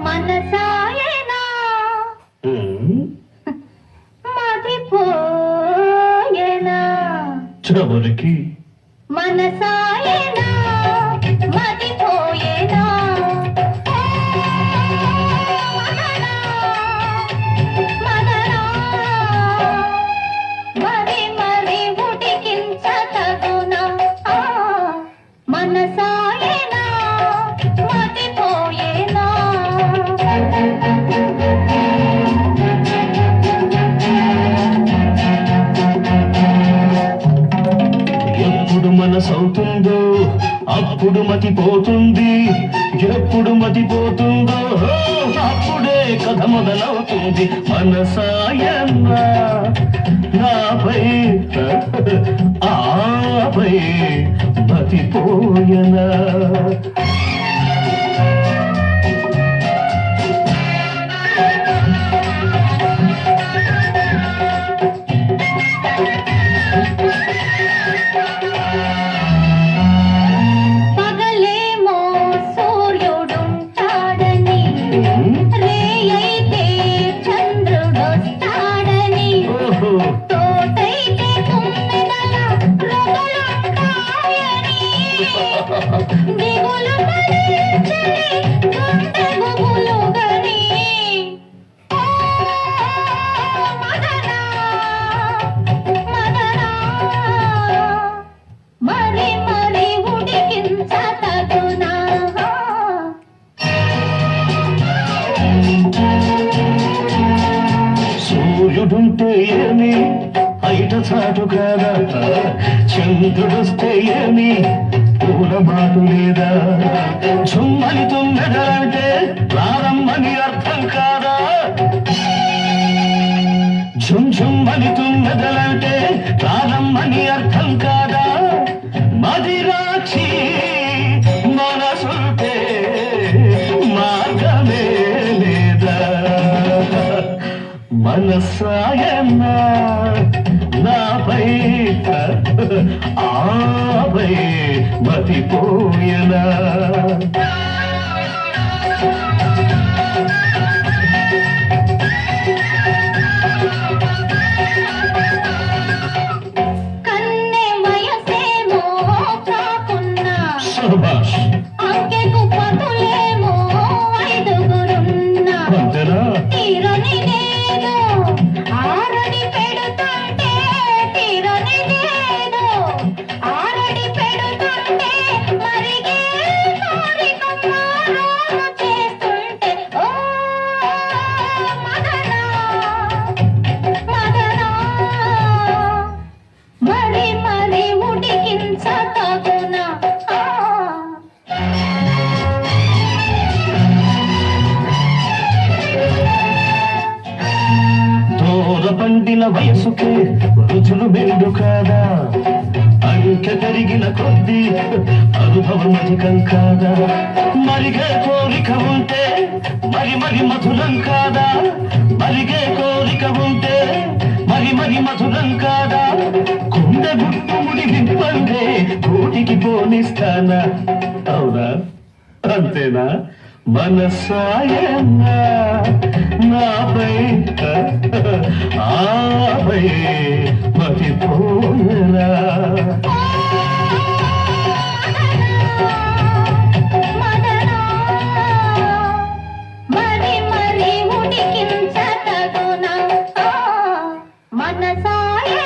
మనసాయనా చివరికి మనసాయనా మదిపోయేనా మరి మరి ఉడికించతగునా మనసాయనా మదిపోయేనా ఎప్పుడు మనసవుతుందో అప్పుడు మతిపోతుంది, ఎప్పుడు మతిపోతుందో అప్పుడే కథ మొదలవుతుంది. మనసాయన్నా నాపై ఆపై మతిపోయనా. పగలేమో సూర్యుడుంటాడని, రేయైతే చంద్రుడొస్తాడని, తోటైతే తుమ్మెదల రొగలుంటాయని, దిగులు పడించని గుండె గుబులుగని. మదనా మదనా మరి మరి ఉడికించతగునా సూర్యుడుంటే ఏమి బయట చాటు కాదా, చంద్రుడొస్తే ఏమి పూల మాటు లేదా, చుమ్మని తుమ్మెదలంటే ప్రారంభని అర్థం కాదా, ఝుమ్ఝుమ్మని తుమ్మెదలంటే ప్రారంభని అర్థం కాదా. మదిరాక్షి మనసుంటే మార్గమే లేదా. మనసాయన్నా నాపై ఆపై మతిపోయనా. కన్నె వయసేమో కాకున్నా, శభాష్ అంకెకు పతులేమో ఐదుగురున్నా, అంతేనా. తీరనిదేదో ఆరడి పెడుతుంటే, తీరనిదేదో ఆరడి పెడుతుంటే, మరిగే కోరికమ్మ రోము చేస్తుంటే. ఓ మదనా మదనా మరి మరి ఉడికించతగునా దూర పండిన వయసుకే రుచులు మెండు కాదా, అంకె పెరిగిన కొద్దీ అనుభవం అధికం కాదా. మరిగే కోరిక ఉంటే మరి మరి మధురం కాదా, మరిగే కోరిక ఉంటే మరి మరి మధురం కాదా. గుండె గుట్టుముడి విప్పందే కోటికి పోనిస్తానా. అవునా అంతేనా. మనసాయన్నా నాపై ఆపై మతిపోయనా. మదనా మరి మరి ఉడికించతగునా మనసాయ